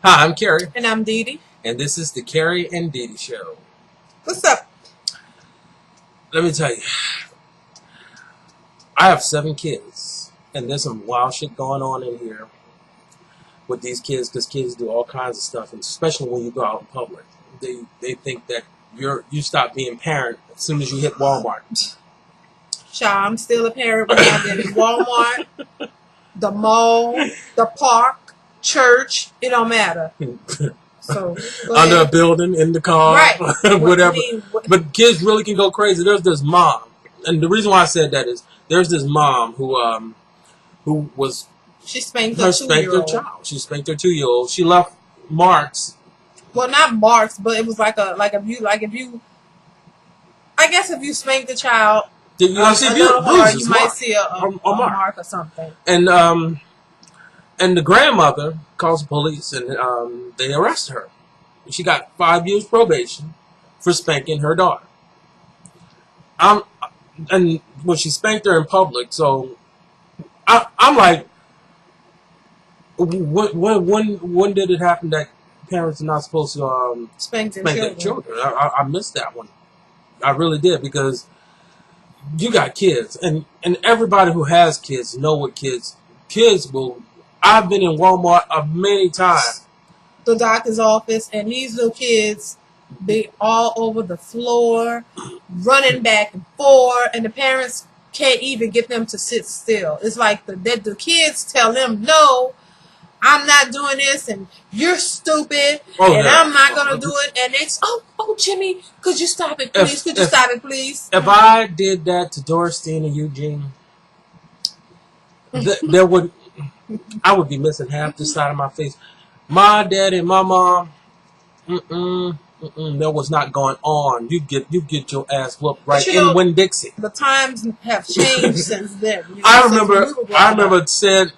Hi, I'm Kerry. And I'm Dee Dee. And this is the Kerry and Dee Dee Show. What's up? Let me tell you, I have 7 kids, and there's some wild shit going on in here with these kids, because kids do all kinds of stuff, and especially when you go out in public. They think that you stop being parent as soon as you hit Walmart. Child, I'm still a parent when I get in Walmart, the mall, the park, church. It don't matter. So under a building, in the car, right? Whatever. But kids really can go crazy. There's this mom, and the reason why I said that is there's this mom who was she spanked her child. She spanked her 2-year-old. She left marks. Well, not marks, but it was if you I guess if you spank the child, you might see a mark or something. And the grandmother calls the police, and they arrest her. She got 5 years probation for spanking her daughter. And when she spanked her in public, so I'm like, when did it happen that parents are not supposed to spank their children? I missed that one. I really did, because you got kids, and everybody who has kids know what kids will. I've been in Walmart many times. The doctor's office, and these little kids be all over the floor, running back and forth, and the parents can't even get them to sit still. It's like the kids tell them, no, I'm not doing this, and you're stupid, I'm not going to do it. And it's, oh, Jimmy, could you stop it, please? Stop it, please? If I did that to Dorothy and Eugene, I would be missing half the side of my face. My daddy and my mom, that was not going on. You get your ass whooped right in Winn-Dixie. The times have changed since then. I remember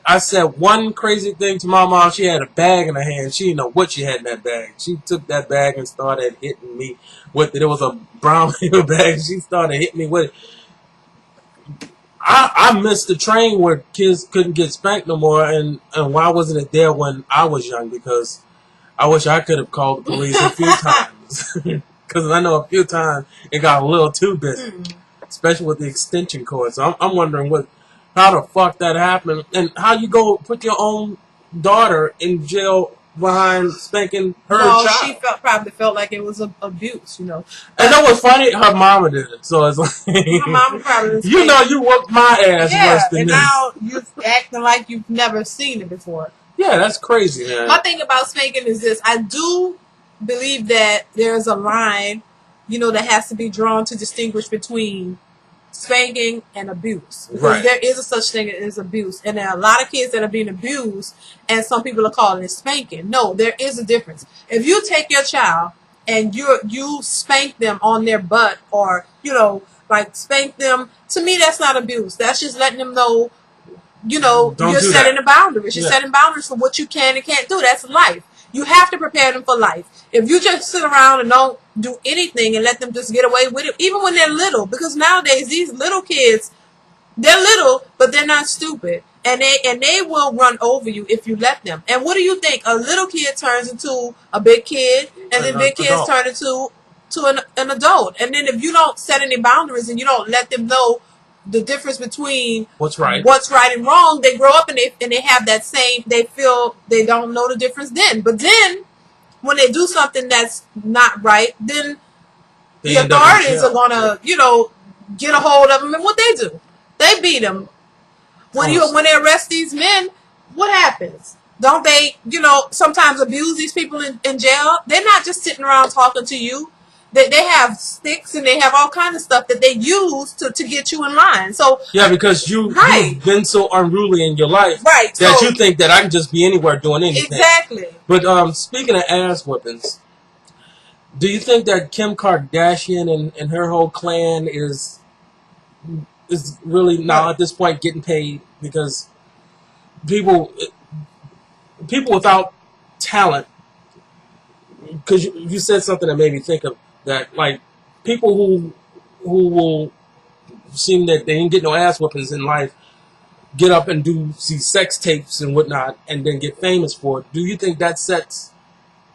I said one crazy thing to my mom. She had a bag in her hand. She didn't know what she had in that bag. She took that bag and started hitting me with it. It was a brown paper bag. She started hitting me with it. I missed the train where kids couldn't get spanked no more, and why wasn't it there when I was young? Because I wish I could have called the police a few times. Because I know a few times it got a little too busy, especially with the extension cord. So I'm wondering how the fuck that happened, and how you go put your own daughter in jail behind spanking her child. She probably felt like it was abuse, you know. And that was funny. Her mama did it, so it's like her mama probably. You whooped my ass worse than this. Now you're acting like you've never seen it before. Yeah, that's crazy, man. My thing about spanking is this: I do believe that there's a line, that has to be drawn to distinguish between spanking and abuse, because there is a such thing as abuse, and there are a lot of kids that are being abused, and some people are calling it spanking. No, there is a difference. If you take your child and you spank them on their butt, or spank them, to me that's not abuse. That's just letting them know, you're setting a boundaries. You're setting boundaries for what you can and can't do. That's life. You have to prepare them for life. If you just sit around and don't do anything and let them just get away with it, even when they're little, because nowadays these little kids, they're little, but they're not stupid, and they will run over you if you let them. And what do you think? A little kid turns into a big kid, and then big kids turn into an adult. And then if you don't set any boundaries and you don't let them know the difference between what's right and wrong, they grow up and they have that same, they feel they don't know the difference then. But then when they do something that's not right, then the authorities are gonna, get a hold of them. And what they do, they beat them. When they arrest these men, what happens? Don't they, sometimes abuse these people in jail? They're not just sitting around talking to you. They have sticks and they have all kinds of stuff that they use to get you in line. So because you've been so unruly in your life that you think that I can just be anywhere doing anything. Exactly. But speaking of ass whippings, do you think that Kim Kardashian and her whole clan is really now at this point getting paid? Because people without talent, because you said something that made me think of that, like people who will seem that they didn't get no ass whippings in life, get up and do these sex tapes and whatnot and then get famous for it, do you think that sets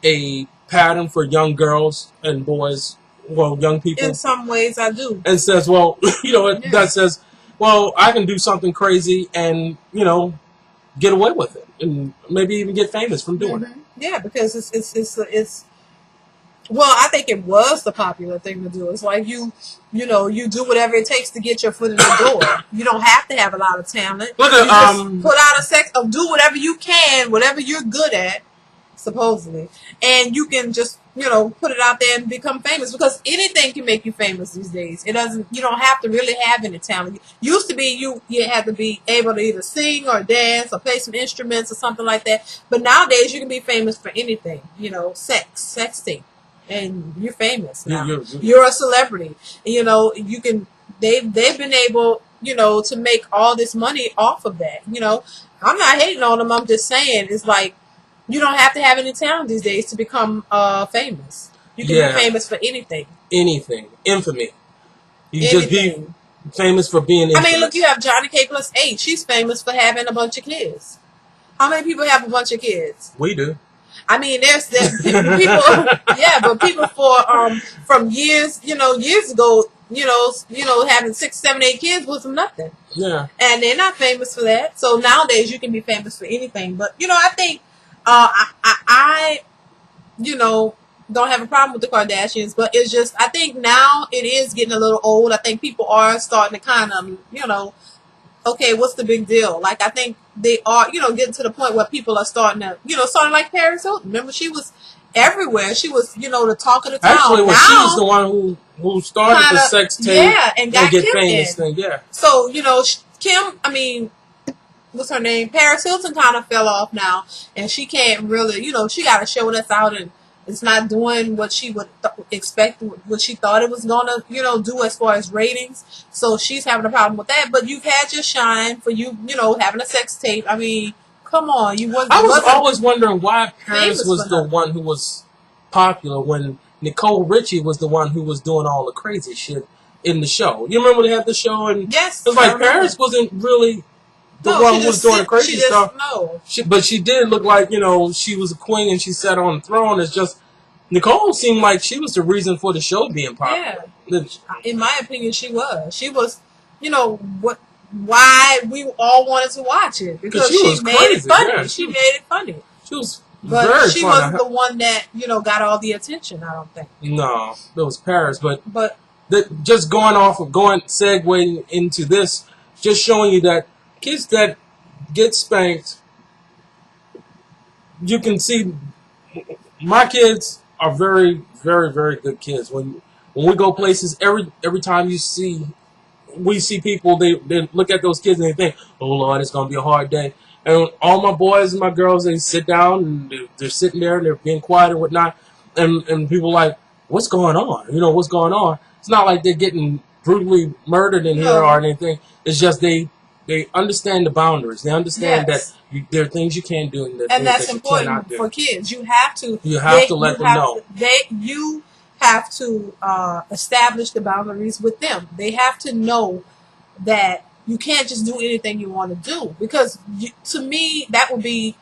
a pattern for young girls and boys, well, young people? In some ways, I do. And says, well, that says, well, I can do something crazy and, get away with it and maybe even get famous from doing it. Yeah, because it's well, I think it was the popular thing to do. It's like you do whatever it takes to get your foot in the door. You don't have to have a lot of talent. Look you at, just put out a sex, do whatever you can, whatever you're good at, supposedly, and you can just put it out there and become famous, because anything can make you famous these days. You don't have to really have any talent. Used to be you had to be able to either sing or dance or play some instruments or something like that. But nowadays you can be famous for anything. Sex tape, and you're famous now. You're a celebrity. You can. They've been able to make all this money off of that. I'm not hating on them. I'm just saying it's like, you don't have to have any talent these days to become famous. You can be famous for anything. Anything. Infamy. You just be famous for being infamous. I mean, look, you have Johnny K+8. She's famous for having a bunch of kids. How many people have a bunch of kids? We do. I mean, there's people, but people from years ago, having 6, 7, 8 kids wasn't nothing. Yeah. And they're not famous for that. So nowadays you can be famous for anything. But, I think, I don't have a problem with the Kardashians, but it's just, I think now it is getting a little old. I think people are starting to kind of, okay, what's the big deal? Like, I think they are, getting to the point where people are starting to, starting like Paris Hilton. Remember, she was everywhere. She was, the talk of the town. Actually, well, she was the one who started the sex tape and got get Kim famous in. thing. Yeah. So, Kim, I mean, what's her name? Paris Hilton kind of fell off now, and she can't really, she got a show that's out and it's not doing what she would expect, what she thought it was gonna, do as far as ratings. So she's having a problem with that. But you've had your shine for having a sex tape. I mean, come on, I was always wondering why Paris was the one who was popular when Nicole Richie was the one who was doing all the crazy shit in the show. You remember they had the show and yes, it was like Paris wasn't really the one who was doing the crazy stuff. No. But she did look like, she was a queen and she sat on the throne. It's just, Nicole seemed like she was the reason for the show being popular. Yeah. In my opinion, she was. She was, why we all wanted to watch it. Because she made it funny. Yeah, she made it funny. She was But she wasn't the one that, got all the attention, I don't think. No, it was Paris. But just segueing into this, just showing you that kids that get spanked, you can see my kids are very, very, very good kids. When we go places, every time we see people, they look at those kids and they think, oh Lord, it's gonna be a hard day. And all my boys and my girls, they sit down and they're sitting there and they're being quiet and whatnot. And people are like, what's going on? What's going on? It's not like they're getting brutally murdered in here or anything. It's just they understand the boundaries. They understand that there are things you can't do and that's that important for kids. You have to let them know. You have to establish the boundaries with them. They have to know that you can't just do anything you want to do, because to me that would be,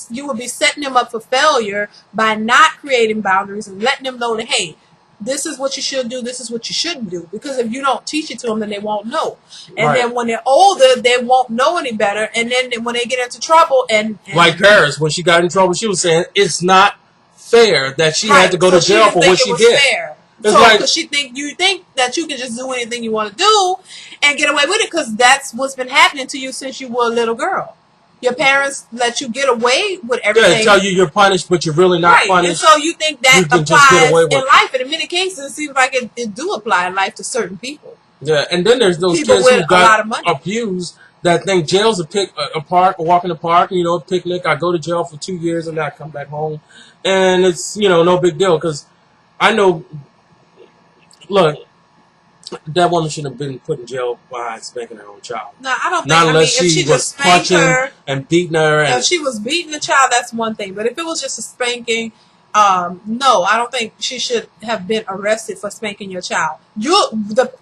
you would be setting them up for failure by not creating boundaries and letting them know that, hey, this is what you should do, this is what you shouldn't do. Because if you don't teach it to them, then they won't know. And then when they're older, they won't know any better. And then when they get into trouble and like Paris, when she got in trouble, she was saying it's not fair that she had to go to jail for what she did. Fair. Because you think that you can just do anything you want to do and get away with it, because that's what's been happening to you since you were a little girl. Your parents let you get away with everything. They tell you you're punished, but you're really not punished. And so you think that applies in life. And in many cases, it seems like it do apply in life to certain people. Yeah, and then there's those kids who got abused that think jail's a park, or walk in the park, a picnic. I go to jail for 2 years and then I come back home. And it's, no big deal. Because I know, look, that woman shouldn't have been put in jail by spanking her own child. No, I don't think. Not unless she was punching and beating her. If she was beating the child, that's one thing. But if it was just a spanking, no, I don't think she should have been arrested for spanking your child.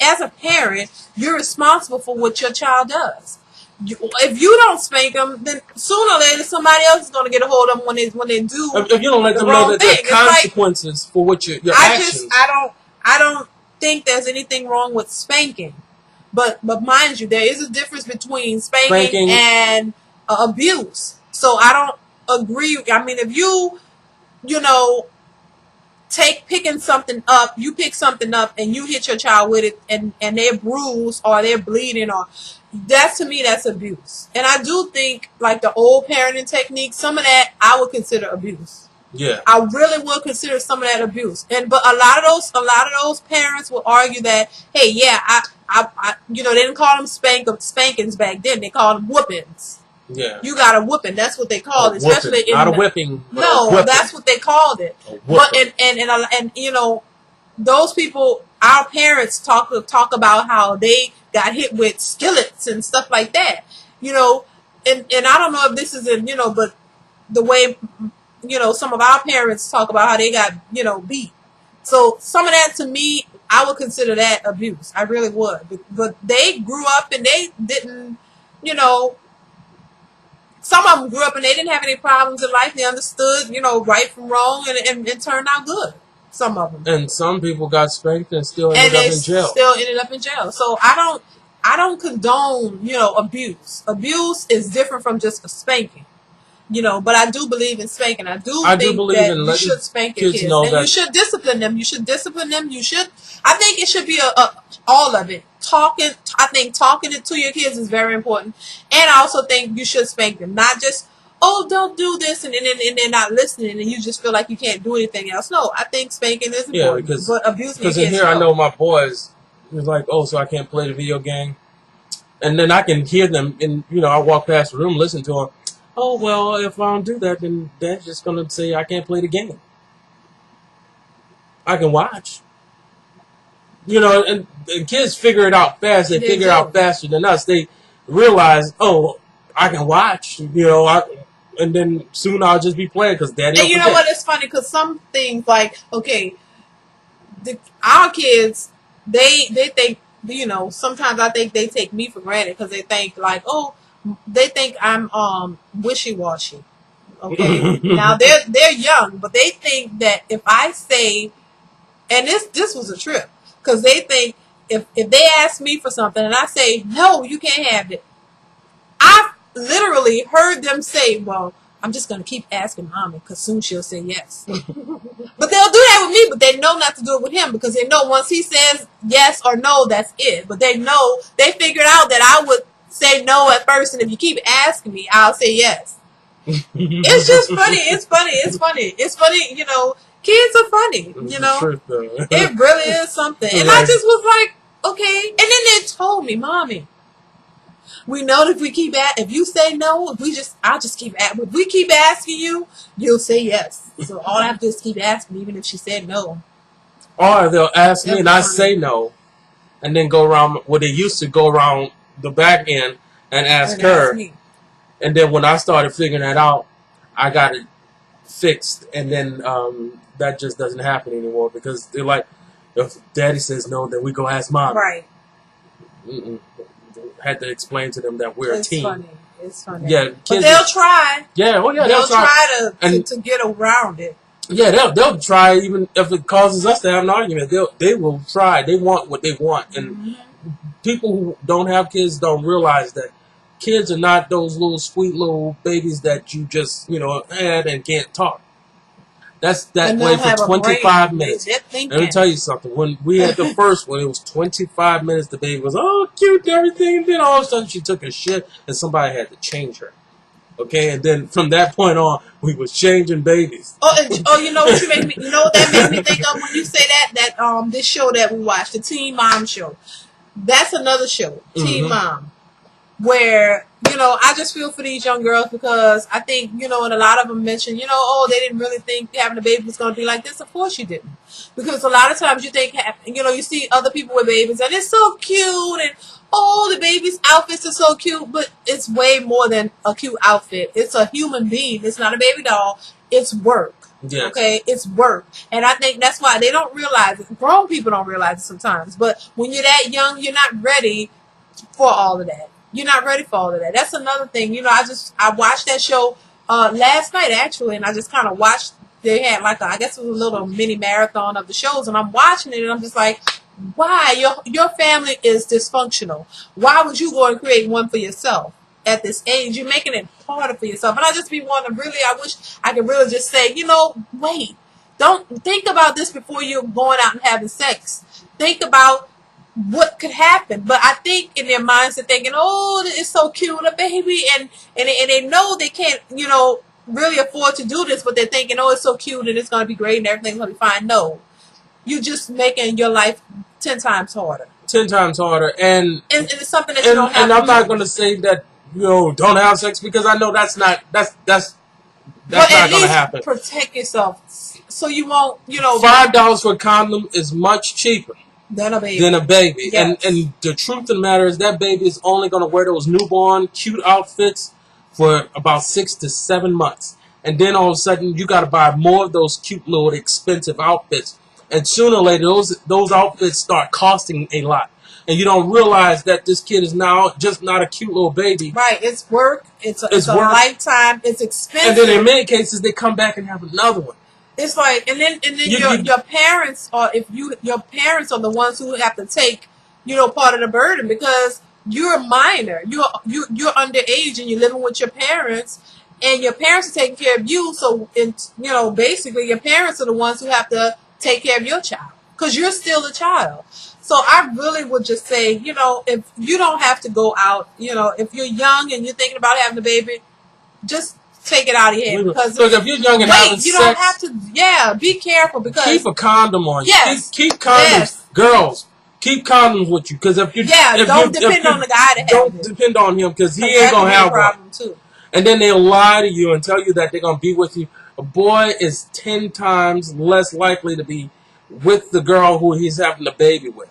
As a parent, you're responsible for what your child does. if you don't spank them, then sooner or later somebody else is going to get a hold of them when they do. If you don't let them know that there are consequences for what your actions. I don't think there's anything wrong with spanking, but mind you, there is a difference between spanking and abuse. So I don't agree. I mean, if you picking something up, you pick something up and you hit your child with it and they're bruised or they're bleeding, or to me that's abuse. And I do think like the old parenting technique, some of that I would consider abuse. Yeah, I really would consider some of that abuse. But a lot of those parents will argue that, hey, yeah, I they didn't call them spankings back then. They called them whoopings. Yeah, you got a whooping. That's what they called it, especially not a whipping. No, that's what they called it. But and those people, our parents talk about how they got hit with skillets and stuff like that. And I don't know if this is but the way some of our parents talk about how they got beat. So some of that to me, I would consider that abuse. I really would. But they grew up and they didn't, some of them grew up and they didn't have any problems in life. They understood, right from wrong and turned out good. Some of them. And some people got spanked and still ended up in jail. Still ended up in jail. So I don't condone, abuse. Abuse is different from just a spanking. But I do believe in spanking. I do think that you should spank your kids. And you should discipline them. I think it should be all of it. I think talking it to your kids is very important. And I also think you should spank them. Not just, oh, don't do this, and they're not listening, and you just feel like you can't do anything else. No, I think spanking is important. But abusing your kids, in here, I know my boys, it's like, oh, so I can't play the video game? And then I can hear them, and, I walk past the room, listen to them. Oh, well, if I don't do that, then Dad's just going to say I can't play the game. I can watch. And kids figure it out fast. They figure it out faster than us. They realize, oh, I can watch, and then soon I'll just be playing because Daddy. And you know what? It's funny because some things like, okay, our kids, they think, sometimes I think they take me for granted because they think like, oh, they think I'm wishy-washy. Okay, now they're young, but they think that if I say, and this was a trip, because they think if they ask me for something and I say no, you can't have it, I've literally heard them say, well, I'm just going to keep asking Mommy because soon she'll say yes. But they'll do that with me, but they know not to do it with him because they know once he says yes or no, that's it. But they figured out that I would say no at first, and if you keep asking me, I'll say yes. It's just funny. It's funny. Kids are funny, It really is something. And I just was like, okay. And then they told me, Mommy, we know that if you say no, if we keep asking you, you'll say yes. So all I have to do is keep asking, even if she said no. Or they'll ask me and I say no, and then go around. Well, they used to go around the back end and ask her. And then when I started figuring that out, I got it fixed. And then that just doesn't happen anymore because they're like, if Daddy says no, then we go ask Mom. Right. Had to explain to them that we're a team. It's funny. Yeah, but they'll try. Yeah, well, yeah, they'll try to get around it. Yeah, they'll try even if it causes us to have an argument. They will try. They want what they want, and people who don't have kids don't realize that kids are not those little sweet little babies that you just had and can't talk. That's that way for 25 minutes. Let me tell you something. When we had the first one, it was 25 minutes. The baby was cute and everything. And then all of a sudden she took a shit and somebody had to change her. Okay, and then from that point on, we was changing babies. You know what made me? You know what that made me think of when you say that? This show that we watched, the Teen Mom show. That's another show, Teen Mom, where I just feel for these young girls because I think and a lot of them mention they didn't really think having a baby was going to be like this. Of course you didn't, because a lot of times you think you see other people with babies and it's so cute and the baby's outfits are so cute, but it's way more than a cute outfit. It's a human being. It's not a baby doll. It's work. Yes. Okay, it's work. And I think that's why they don't realize it. Grown people don't realize it sometimes. But when you're that young, you're not ready for all of that. You're not ready for all of that. That's another thing. You know, I watched that show last night actually, and I just kind of watched. They had like I guess it was a little mini marathon of the shows, and I'm watching it, and I'm just like, why your family is dysfunctional? Why would you go and create one for yourself at this age? You're making it harder for yourself. And I just be wanting to really. I wish I could really just say, you know, wait, don't think about this before you're going out and having sex. Think about what could happen. But I think in their minds they're thinking, oh, it's so cute, a baby, and they know they can't, you know, really afford to do this, but they're thinking, oh, it's so cute and it's going to be great and everything's going to be fine. No, you're just making your life 10 times harder. 10 times harder. And it's something that you don't have. And I'm not going to say that, you know, don't have sex, because I know that's not not going to happen. Protect yourself so you won't, you know. $5 for a condom is much cheaper than a baby. Yes. And the truth of the matter is that baby is only going to wear those newborn cute outfits for about 6 to 7 months. And then all of a sudden you got to buy more of those cute little expensive outfits. And sooner or later those outfits start costing a lot. And you don't realize that this kid is now just not a cute little baby. Right. It's work. It's a lifetime. It's expensive. And then in many cases they come back and have another one. It's like, and then your parents, or your parents are the ones who have to take, you know, part of the burden, because you're a minor, you're underage, and you're living with your parents, and your parents are taking care of you. So, you know, basically, your parents are the ones who have to take care of your child, because you're still a child. So I really would just say, you know, if you don't have to go out, you know, if you're young and you're thinking about having a baby, just take it out of your head, because if you're young and having sex, you don't have to. Yeah, be careful, because keep a condom on you. Yes, keep condoms, yes. Girls. Keep condoms with you, because if you don't depend on the guy to have don't depend on him, because he ain't gonna have one. Too. And then they'll lie to you and tell you that they're gonna be with you. A boy is 10 times less likely to be with the girl who he's having a baby with,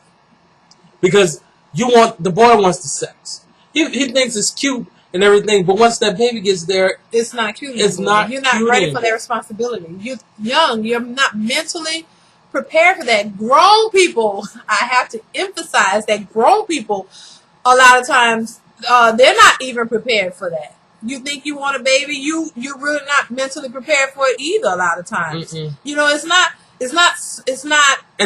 because the boy wants the sex. He thinks it's cute and everything, but once that baby gets there, it's not cute anymore. It's not. You're not ready for that responsibility. You're young. You're not mentally prepared for that. Grown people, I have to emphasize that grown people, a lot of times, they're not even prepared for that. You think you want a baby, you're really not mentally prepared for it either. A lot of times, you know, it's not. And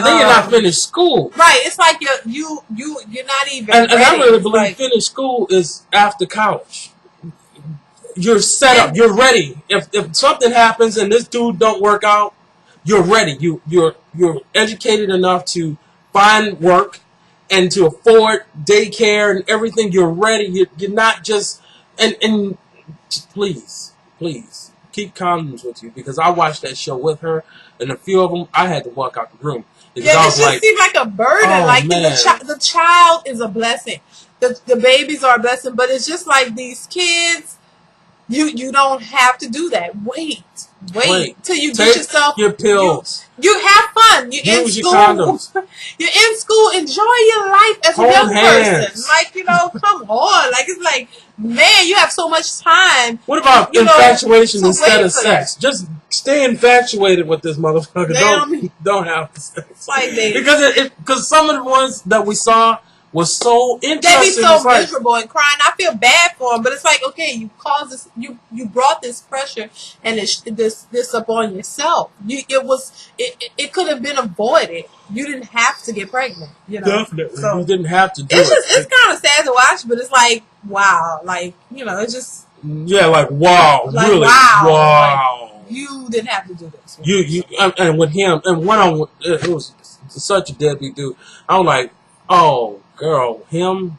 then you're not finished school. Right. It's like you're not even. And I really believe finished school is after college. You're set up. You're ready. If something happens and this dude don't work out, you're ready. You're educated enough to find work and to afford daycare and everything. You're ready. You're not just and please keep condoms with you, because I watched that show with her, and a few of them I had to walk out the room. It just seems like a burden. Oh, like the child is a blessing. The babies are a blessing, but it's just like these kids. You don't have to do that. Wait till you get yourself your pills. You have fun. You're in school. You're in school. Enjoy your life as a young person. Like, you know, come on. Like, it's like, man, you have so much time. What about infatuation instead of sex? Just stay infatuated with this motherfucker. Don't have sex. Like, because some of the ones that we saw was so interesting. They be so miserable and crying. I feel bad for them, but it's like, okay, you caused this. You brought this pressure and this upon yourself. It could have been avoided. You didn't have to get pregnant. You know, definitely. So you didn't have to do it. It's kind of sad to watch, but it's like, wow, like, you know, it's just like, wow, like, really, wow. Like, you didn't have to do this. And with him and one-on-one, it was such a deadbeat dude. I was like, oh. Girl, him,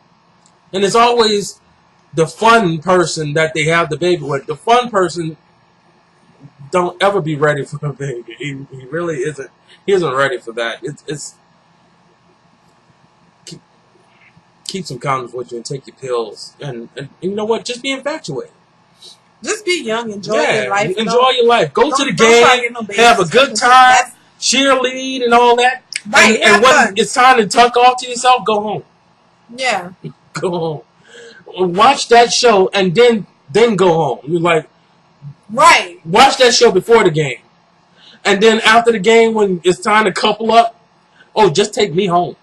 and it's always the fun person that they have the baby with. The fun person don't ever be ready for a baby. He really isn't. He isn't ready for that. It's keep some condoms with you and take your pills, and you know what? Just be infatuated. Just be young, enjoy your life. Enjoy your life. Go to the game, have a good time, cheerlead, and all that. Right, and when it's time to tuck off to yourself, go home. Yeah. Go home. Watch that show and then go home. You're like, right. Watch that show before the game. And then after the game, when it's time to couple up, oh, just take me home.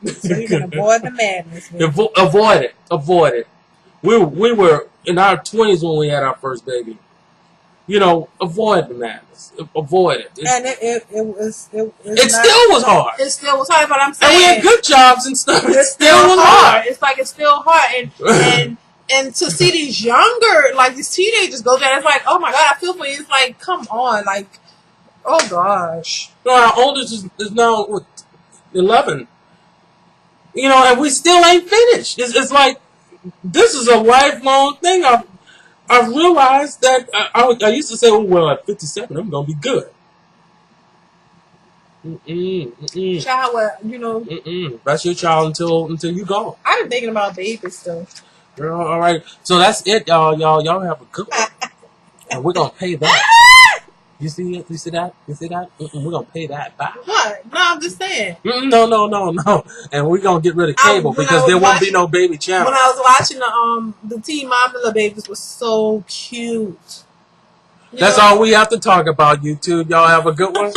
So you can avoid the madness. Avoid it. We were in our 20s when we had our first baby. You know, avoid the madness. Avoid it. And it still was hard. It still was hard, but I'm saying. And we had good jobs and stuff. It still was hard. It's like it's still hard. And to see these younger, like these teenagers go there, it's like, oh my God, I feel for you. It's like, come on. Like, oh gosh. No, our oldest is now 11. You know, and we still ain't finished. It's like, this is a lifelong thing. I've realized that I used to say, oh, well, at 57, I'm going to be good. Child, you know. That's your child until you go. I've been thinking about babies still. Girl, all right. So that's it, y'all. Y'all have a good one. And we're going to pay that. You see it? You see that? You see that? We're going to pay that back. What? No, I'm just saying. No. And we're going to get rid of cable because there won't be no baby channel. When I was watching the Teen Mom and the babies was so cute. That's all we have to talk about, YouTube. Y'all have a good one.